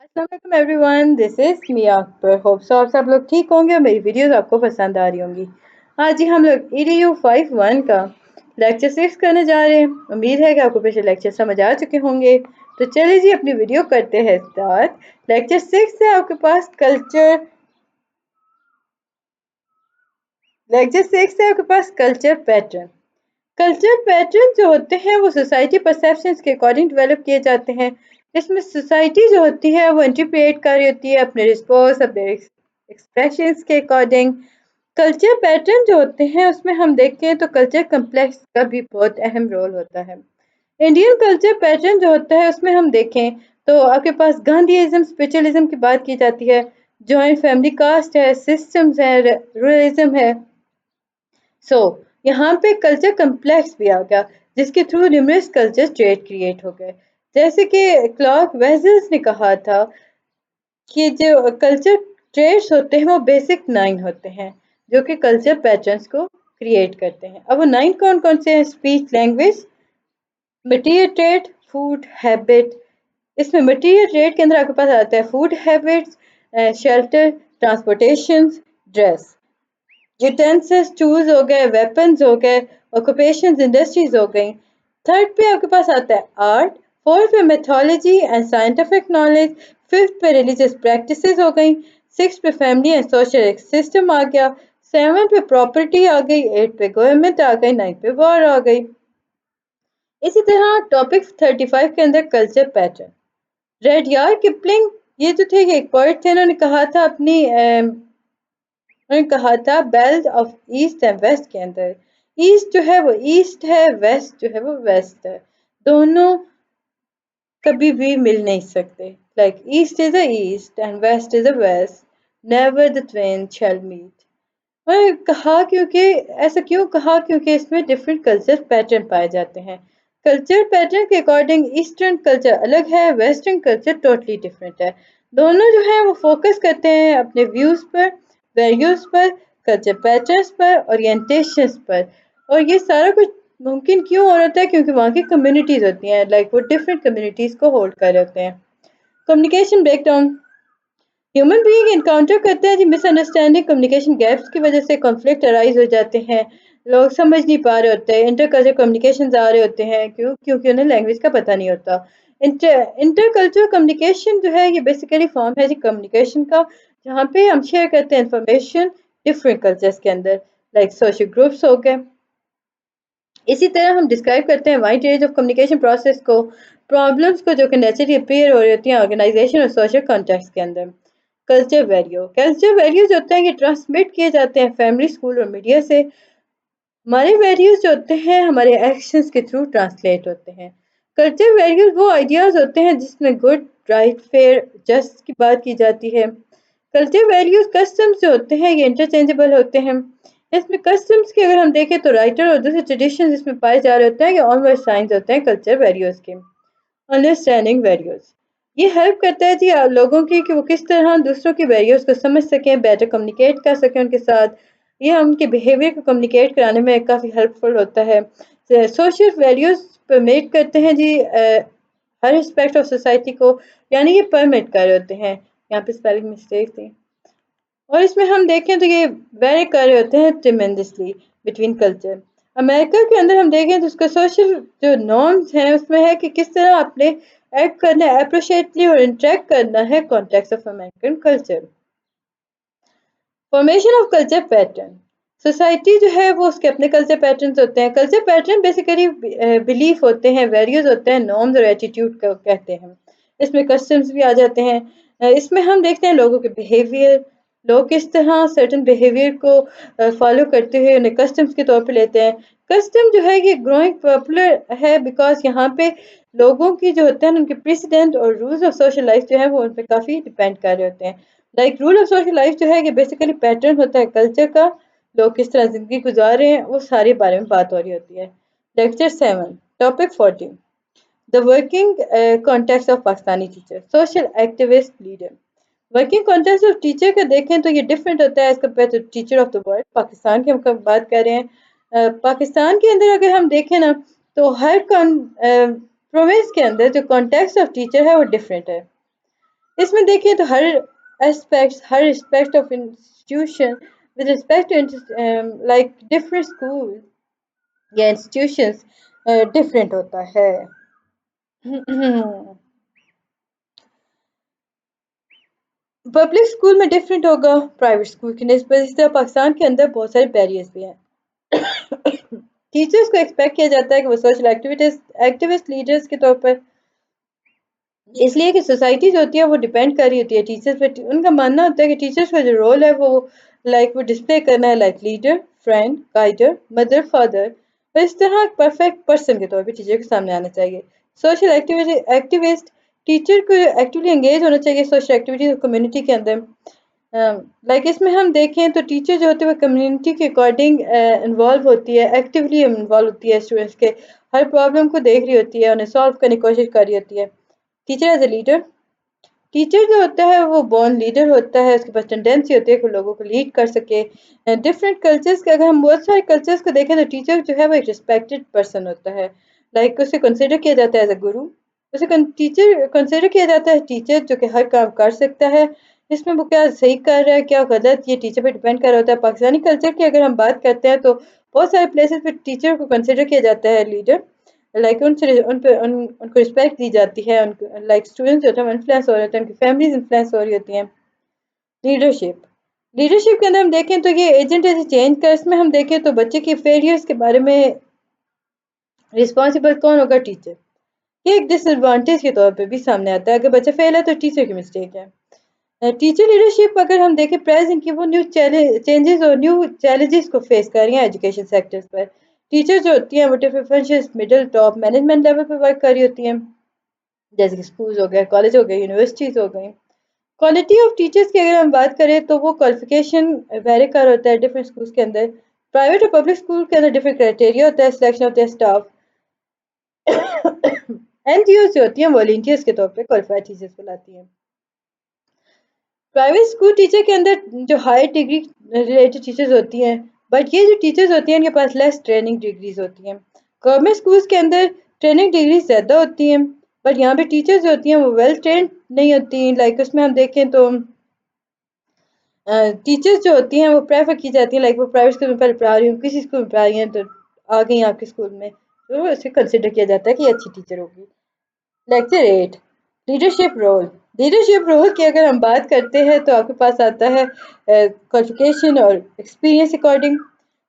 अस्सलाम everyone, this is Mia Akhtar. Hope so आप सब लोग ठीक होंगे और मेरी वीडियोस आपको पसंद आ रही होंगी। आज ही हम लोग EDU 51 का लेक्चर 6 करने जा रहे हैं। उम्मीद है कि आपको पिछले लेक्चर समझ आ चुके होंगे। तो चलिए जी अपनी वीडियो करते हैं स्टार्ट। लेक्चर 6 से आपके पास कल्चर पैटर्न। कल्चर पैटर्न जो होते हैं वो सोसाइटी परसेप्शंस के अकॉर्डिंग डेवलप किए जाते हैं। इसमें सोसाइटी जो होती है वो इंटरप्रेट कर रही होती है अपने रिस्पॉन्स अपने एक्सप्रेशंस के अकॉर्डिंग। कल्चर पैटर्न जो होते हैं उसमें हम देखें तो कल्चर कम्प्लेक्स का भी बहुत अहम रोल होता है। इंडियन कल्चर पैटर्न जो होता है उसमें हम देखें तो आपके पास गांधीइज्म स्पिरिचुअलिज्म की बात की जाती है, जॉइंट फैमिली कास्ट है, सिस्टम्स है, रूरलिज्म है। यहाँ पे कल्चर कम्प्लेक्स भी आ गया जिसके through numerous culture trade create हो गए। जैसे कि क्लार्क वेजल्स ने कहा था कि जो कल्चर ट्रेड्स होते हैं वो बेसिक 9 होते हैं जो कि कल्चर पैटर्न्स को क्रिएट करते हैं। अब वो 9 कौन कौन से हैं? Speech, language, material trade, food habit. इसमें मटीरियल ट्रेड के अंदर आपके पास आता है food habits, shelter, transportation, dress, utensils, tools हो गए, वेपन्स हो गए, ऑक्यूपेशंस, इंडस्ट्रीज हो गई। थर्ड पे आपके पास आता है आर्ट, फोर्थ पे methodology and scientific knowledge, fifth पे रिलीजियस प्रैक्टिसेस हो गई, सिक्स पे फैमिली एंड सोशल सिस्टम आ गया, सेवन पे प्रॉपर्टी आ गई, एट पे गवर्नमेंट आ गई, नाइन पे वॉर आ गई। इसी तरह टॉपिक 35 के अंदर कल्चर पैटर्न। रेडयार्ड किपलिंग ये जो थे ये एक पोइट थे, उन्होंने कहा था belt of east and west के अंदर ईस्ट जो है वो ईस्ट है, वेस्ट जो है वो वेस्ट है, दोनों कभी भी मिल नहीं सकते। Like east is a east and west is a west, never the twain shall meet. उन्होंने कहा क्योंकि ऐसा क्यों कहा, क्योंकि इसमें डिफरेंट कल्चर पैटर्न पाए जाते हैं। कल्चर पैटर्न के अकॉर्डिंग ईस्टर्न कल्चर अलग है, वेस्टर्न कल्चर टोटली डिफरेंट है। दोनों जो है वो फोकस करते हैं अपने व्यूज पर, वैल्यूज पर, कल्चर पैटर्न्स पर, ओरिएंटेशंस पर। और ये सारा कुछ मुमकिन क्यों हो रहा है? क्योंकि वहाँ की कम्युनिटीज होती हैं, लाइक वो डिफरेंट कम्युनिटीज को होल्ड कर रहे होते हैं। Communication breakdown. Human being encounter करते हैं जी मिसअंडरस्टैंडिंग, कम्युनिकेशन गैप्स की वजह से कॉन्फ्लिक्ट अराइज हो जाते हैं। लोग समझ नहीं पा रहे होते हैं, इंटर कल्चर कम्युनिकेशन आ रहे होते हैं। क्यों? क्योंकि उन्हें लैंग्वेज का पता नहीं होता। इंटर कल्चर कम्युनिकेशन जो है ये बेसिकली फॉर्म है जी कम्युनिकेशन का, जहाँ पे हम शेयर करते हैं इंफॉर्मेशन डिफरेंट कल्चर्स के अंदर, लाइक सोशल ग्रुप्स हो गए। इसी तरह हम डिस्क्राइब करते हैं wide range of communication process को, प्रॉब्लम्स को जो कि नेचुरली अपीयर हो रही होती हैं ऑर्गेनाइजेशन और सोशल कॉन्टेक्स्ट के अंदर। कल्चर वैल्यूज होते हैं कि ट्रांसमिट किए जाते हैं फैमिली, स्कूल और मीडिया से। हमारे वैल्यूज जो होते हैं हमारे एक्शंस के थ्रू ट्रांसलेट होते हैं। कल्चर वैल्यूज वो आइडियाज होते हैं जिसमें गुड, राइट, फेयर, जस्ट की बात की जाती है। कल्चर वैल्यूज कस्टम्स जो होते हैं ये इंटरचेंजेबल होते हैं। इसमें कस्टम्स की अगर हम देखें तो राइटर और दूसरे ट्रेडिशन इसमें पाए जा रहे होते हैं, ये ऑनवर्ड साइंस होते हैं कल्चर वैल्यूज के। अंडरस्टैंडिंग वैल्यूज ये हेल्प करता है जी लोगों की कि वो किस तरह दूसरों की वैल्यूज को समझ सकें, बेटर कम्युनिकेट कर सकें उनके साथ। ये उनके बिहेवियर को कम्युनिकेट कराने में काफ़ी हेल्पफुल होता है। सोशल वैल्यूज परमिट करते हैं जी हर एस्पेक्ट ऑफ सोसाइटी को, यानी ये परमिट कर रहे होते हैं। यहाँ पे स्पेलिंग मिस्टेक थी। और इसमें हम देखें तो ये वेरी कर रहे होते हैं ट्रिमेंडसली बिटवीन कल्चर। अमेरिका के अंदर हम देखें तो उसका सोशल जो नॉर्म्स हैं उसमें है कि किस तरह आपने एक्ट करना है अप्रिशिएटली और इंटरेक्ट करना है context of American culture. Formation of culture pattern. Society जो है वो उसके अपने कल्चर पैटर्न्स होते हैं। कल्चर पैटर्न बेसिकली बिलीफ होते हैं, वैल्यूज होते हैं, नॉर्म्स और एटीट्यूड को कहते हैं। इसमें कस्टम्स भी आ जाते हैं। इसमें हम देखते हैं लोगों के बिहेवियर, लोग किस तरह सर्टन बिहेवियर को फॉलो करते हुए उन्हें कस्टम्स के तौर पे लेते हैं। कस्टम जो है ये ग्रोइंग पॉपुलर है बिकॉज यहाँ पे लोगों की जो होते हैं उनके प्रेसिडेंट और रूल्स ऑफ सोशल लाइफ जो है वो उन पर काफ़ी डिपेंड कर रहे होते हैं। Like rule of social life जो है ये बेसिकली पैटर्न होता है कल्चर का, लोग किस तरह जिंदगी गुजार रहे हैं वो सारे बारे में बात हो रही होती है। Lecture 7 topic 14 the working context of Pakistani teacher, social activist, leader. Working context of teacher का देखें तो ये डिफरेंट होता है as compare to teacher of the world. Pakistan की हम बात कर रहे हैं। पाकिस्तान के अंदर अगर हम देखें ना तो हर प्रोविंस के अंदर जो कॉन्टेक्स्ट ऑफ टीचर है वो डिफरेंट है। اس میں دیکھیں تو ہر aspect of institution with respect to like different schools یا انسٹیٹیوشنس ڈفرینٹ ہوتا ہے. پبلک اسکول میں ڈفرینٹ ہوگا پرائیویٹ اسکول کی نسبت. اس طرح پاکستان کے اندر بہت سارے بیریئرز بھی ہیں. ٹیچرس کو ایکسپیکٹ کیا جاتا ہے کہ وہ سوشل ایکٹیوسٹ لیڈرز کے طور پر، اس لیے کہ سوسائٹی جو ہوتی ہے وہ ڈیپینڈ کر رہی ہوتی ہے ٹیچرس پہ. ان کا ماننا ہوتا ہے کہ ٹیچرس کا جو رول ہے وہ وہ ڈسپلے کرنا ہے like leader, friend, guider, mother, father. اور اس طرح پرفیکٹ پرسن کے طور پہ ٹیچر کے سامنے آنا چاہیے. سوشل ایکٹیوسٹ ٹیچر کو ایکٹیولی انگیج ہونا چاہیے سوشل ایکٹیویٹیز اور کمیونٹی کے اندر. اس میں ہم دیکھیں تو ٹیچر جو ہوتے ہیں وہ کمیونٹی کے اکارڈنگ انوالو ہوتی ہے، ایکٹیولی انوالو ہوتی ہے اسٹوڈینٹس کے ہر پرابلم کو دیکھ رہی ہوتی ہے، انہیں سالو کرنے کی کوشش کر رہی ہوتی ہے. Teacher as a leader, teacher جو ہوتا ہے وہ بورن لیڈر ہوتا ہے. اس کے پاس ٹینڈنسی ہوتی ہے کہ لوگوں کو لیڈ کر سکے. ڈفرینٹ کلچرس کے اگر ہم بہت سارے کلچرس کو دیکھیں تو ٹیچر جو ہے وہ ایک ریسپیکٹڈ پرسن ہوتا ہے. اسے کنسیڈر کیا جاتا ہے ایز اے گرو. اسے ٹیچر کنسیڈر کیا جاتا ہے ٹیچر جو کہ ہر کام کر سکتا ہے. اس میں وہ کیا صحیح کر رہا ہے کیا غلط یہ ٹیچر پہ ڈیپینڈ کر رہا ہوتا ہے. پاکستانی کلچر کی اگر ہم بات کرتے ہیں تو بہت سارے پلیسز پہ ٹیچر کو کنسیڈر کیا جاتا ہے لیڈر. ان کو رسپیکٹ دی جاتی ہے. اسٹوڈنٹس جو ہوتے ہیں انفلوئنس ہو رہے ہوتے ہیں، ان کی فیملیز انفلوئنس ہو رہی ہوتی ہیں. لیڈرشپ کے اندر ہم دیکھیں تو یہ ایجنٹ ایسے چینج کا. اس میں ہم دیکھیں تو بچے کی فیلئرس کے بارے میں رسپانسبل کون ہوگا؟ ٹیچر. یہ ایک ڈس ایڈوانٹیج کے طور پہ بھی سامنے آتا ہے. اگر بچہ فیل ہے تو ٹیچر کی مسٹیک ہے. ٹیچر لیڈرشپ اگر ہم دیکھیں پریزنٹ کی وہ نیو چینجز اور نیو چیلنجز کو فیس کر رہی ہیں ایجوکیشن سیکٹرز پر. ٹیچر جو ہوتی ہیں وہ different functions middle top management level پہ ورک کر رہی ہوتی ہیں، جیسے کہ اسکولز ہو گئے، کالج ہو گئے، یونیورسٹیز ہو گئی. کوالٹی آف ٹیچرس کی اگر ہم بات کریں تو وہ کوالیفیکیشن ویری کر ہوتا ہے ڈفرینٹ اسکولس کے اندر. پرائیویٹ اور پبلک اسکول کے اندر ڈفرینٹ کرائٹیریا ہوتا ہے سلیکشن ہوتا ہے اسٹاف. این جی اوز جو ہوتی ہیں والنٹیئرس کے طور پہ کوالیفائڈ ٹیچرس کو لاتی ہیں. پرائیویٹ اسکول ٹیچر کے اندر جو ہائی ڈگری ریلیٹڈ ٹیچرز ہوتی ہیں، بٹ یہ جو ٹیچرز ہوتی ہیں ان کے پاس لیس ٹریننگ ڈگریز ہوتی ہیں. گورنمنٹ اسکولس کے اندر ٹریننگ ڈگریز زیادہ ہوتی ہیں، بٹ یہاں پہ ٹیچرز جو ہوتی ہیں وہ ویل ٹرینڈ نہیں ہوتی ہیں. اس میں ہم دیکھیں تو ٹیچرز جو ہوتی ہیں وہ پریفر کی جاتی ہیں وہ پرائیویٹ اسکول میں پہلے پڑھا رہی ہوں، کسی اسکول میں پڑھا رہی ہیں تو آ گئی آپ کے اسکول میں تو اسے کنسیڈر کیا جاتا ہے کہ یہ اچھی ٹیچر ہوگی. Lecture 8 leadership role. Leadership role کی اگر ہم بات کرتے ہیں تو آپ کے پاس آتا ہے کوالیفیکیشن اور ایکسپیرئنس اکارڈنگ.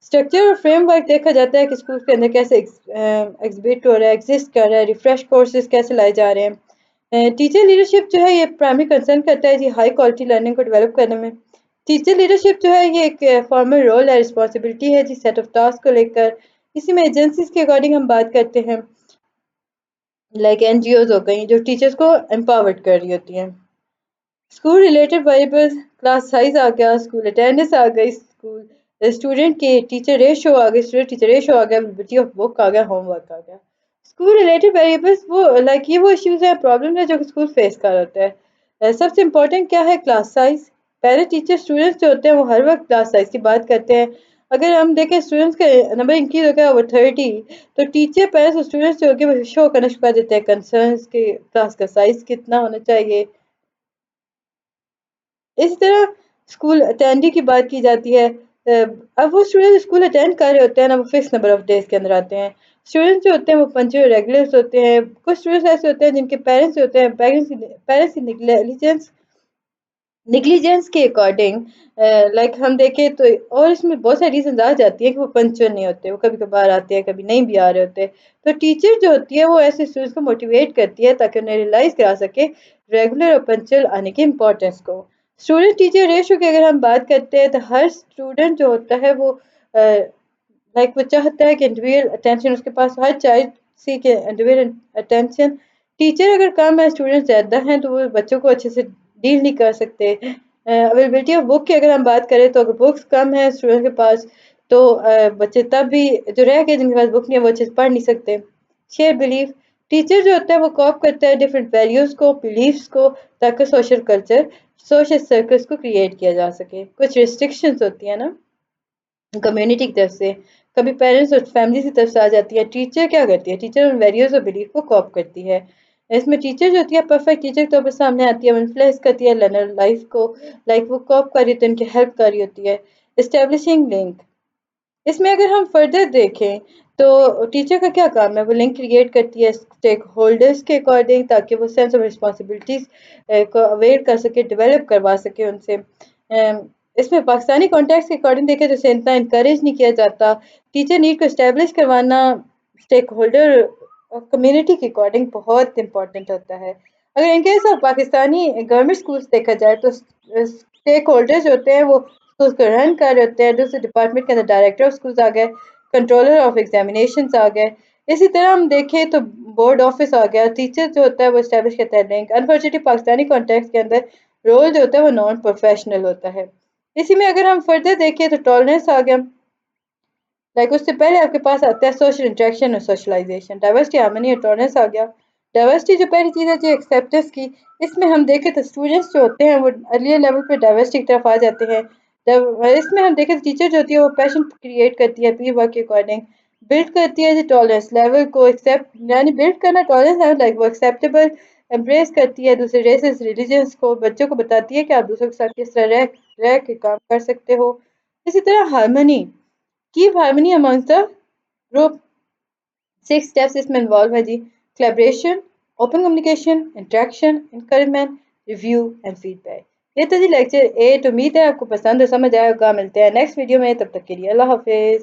اسٹرکچر اور فریم ورک دیکھا جاتا ہے کہ اسکول کے اندر کیسے ایگزبٹ ہو رہا ہے، ایگزسٹ کر رہا ہے، ریفریش کورسز کیسے لائے جا رہے ہیں. ٹیچر لیڈرشپ جو ہے یہ پرائمری کنسرن کرتا ہے ہائی کوالٹی لرننگ کو ڈیولپ کرنے میں. ٹیچر لیڈرشپ جو ہے یہ ایک فارمل رول ہے، رسپانسبلٹی ہے سیٹ آف ٹاسک کو لے کر. اسی میں ایجنسیز کے اکارڈنگ ہم بات کرتے ہیں این جی اوز ہو گئی جو ٹیچرس کو امپاورڈ کر رہی ہوتی ہیں. School related variables, class size آ گیا، اسکول اٹینڈنس آ گئی، اسکول اسٹوڈنٹ کے ٹیچر ریشو آ گئی، اسٹوڈنٹ ٹیچر ریشو آ گیا، اویلیبلٹی آف بک آ گیا، ہوم ورک آ گیا. اسکول ریلیٹڈ ویریبلز وہ یہ وہ ایشوز ہیں، پرابلم ہے جو اسکول فیس کر ہوتا ہے. سب سے امپورٹنٹ کیا ہے؟ Class size. پہلے ٹیچر اسٹوڈنٹس جو ہوتے ہیں وہ ہر وقت کلاس سائز کی بات کرتے ہیں. اگر ہم دیکھیں اسٹوڈنٹس کا نمبر انکریز ہو گیا اوور 30 تو ٹیچر پیرنٹس اور اسٹوڈنٹس جو ہوگے وہ شو کرنا شروع کر دیتے ہیں کنسرنس کہ کلاس کا سائز کتنا ہونا چاہیے. اسی طرح اسکول اٹینڈنگ کی بات کی جاتی ہے. اب وہ اسٹوڈنٹ اسکول اٹینڈ کر رہے ہوتے ہیں نا وہ فکس نمبر آف ڈیز کے اندر آتے ہیں. اسٹوڈنٹس جو ہوتے ہیں وہ پنچوئل ریگولرس ہوتے ہیں. کچھ اسٹوڈنٹس ایسے ہوتے ہیں جن کے پیرنٹس جو ہوتے ہیں پیرنٹس کی نیگلیجنس کے اکارڈنگ ہم دیکھیں تو اور اس میں بہت ساری ریزنز آ جاتی ہیں کہ وہ پنچوئل نہیں ہوتے، وہ کبھی کبھار آتے ہیں کبھی نہیں بھی آ رہے ہوتے. تو ٹیچر جو ہوتی ہے وہ ایسے اسٹوڈنٹس کو موٹیویٹ کرتی ہے تاکہ انہیں ریئلائز کرا سکے ریگولر اور پنچوئل آنے کی امپورٹینس کو. اسٹوڈنٹ ٹیچر ریشو کی اگر ہم بات کرتے ہیں تو ہر اسٹوڈنٹ جو ہوتا ہے وہ وہ چاہتا ہے کہ انڈیویجول اٹینشن اس کے پاس ہر چائلڈ سی کے انڈیویجول اٹینشن. ٹیچر اگر کم ہے اسٹوڈنٹ زیادہ ہیں تو وہ بچوں کو اچھے سے ڈیل نہیں کر سکتے. اویلیبلٹی آف بک کی اگر ہم بات کریں تو اگر بکس کم ہے اسٹوڈنٹ کے پاس تو بچے تب بھی جو رہ کے جن کے پاس بک نہیں ہے وہ اچھے سے پڑھ نہیں سکتے. Share belief. ٹیچر جو ہوتا ہے وہ کوپ کرتا ہے ڈفرینٹ ویلیوز کو، بلیفس کو تاکہ سوشل سرکلس کو کریٹ کیا جا سکے. کچھ ریسٹرکشنز ہوتی ہیں نا کمیونٹی کی طرف سے، کبھی پیرنٹس اور فیملی کی طرف سے آ جاتی ہے. ٹیچر کیا کرتی ہے؟ ٹیچر ان ویلیوز اور بلیف کو کوپ کرتی ہے. इसमें टीचर जो होती है परफेक्ट टीचर के तौर पर सामने आती है, इन्फ्लुएंस करती है लर्नर लाइफ को, लाइक वो कॉप कर रही होती है, उनकी हेल्प कर रही होती है। एस्टेब्लिशिंग लिंक, इसमें अगर हम फर्दर देखें तो टीचर का क्या काम है, वो लिंक क्रिएट करती है स्टेक होल्डर्स के अकॉर्डिंग, ताकि वो सेंस ऑफ रिस्पॉन्सिबिलिटीज को अवेयर कर सके, डेवलप करवा सके उनसे। इसमें पाकिस्तानी कॉन्टेक्स्ट के अकॉर्डिंग देखें तो इसे इतना इंकरेज नहीं किया जाता। टीचर नीड को इस्टेब्लिश करवाना स्टेक होल्डर और कम्युनिटी के अकॉर्डिंग बहुत इंपॉर्टेंट होता है। अगर in case of Pakistani government schools देखा जाए तो स्टेक होल्डर्स होते हैं वो स्कूल को रन कर रहे होते हैं, दूसरे डिपार्टमेंट के अंदर डायरेक्टर ऑफ स्कूल्स आ गए, कंट्रोलर ऑफ एग्जामिनेशंस आ गए। इसी तरह हम देखें तो बोर्ड ऑफिस आ गया, टीचर जो होता है वो स्टैब्लिश करता है लिंक। अनफॉर्चुनेटली पाकिस्तानी कॉन्टेक्स्ट के अंदर रोल जो होता है वो नॉन प्रोफेशनल होता है। इसी में अगर हम फर्दर देखें तो टॉलरेंस आ गया, लाइक उससे पहले आपके पास आता है सोशल इंटरेक्शन और सोशलाइजेशन। डाइवर्सिटी, हार्मनी और टॉलरेंस आ गया। डाइवर्सिटी जो पहली चीज़ है जो एक्सेप्टेंस की, इसमें हम देखें तो स्टूडेंट्स जो होते हैं वो अर्लियर लेवल पे डाइवर्सिटी की तरफ आ जाते हैं। इसमें हम देखें तो टीचर जो होती है वो पैशन क्रिएट करती है पीर वर्क के अकॉर्डिंग, बिल्ड करती है जो टॉलरेंस लेवल को एक्सेप्ट यानी बिल्ड करना टॉलरेंस लेवल, लाइक वो एक्सेप्टेबल एम्ब्रेस करती है दूसरे रेसेस रिलीजन्स को, बच्चों को बताती है कि आप दूसरों के साथ किस तरह रह के काम कर सकते हो। इसी तरह harmony, keep harmony amongst the group. 6 steps इसमें इन्वॉल्व है जी, collaboration, open communication, interaction, encouragement, review and feedback. ये तो जी लेक्चर 8, उम्मीद है आपको पसंद और समझ आएगा। मिलते हैं नेक्स्ट वीडियो में, तब तक के लिए अल्लाह हाफिज।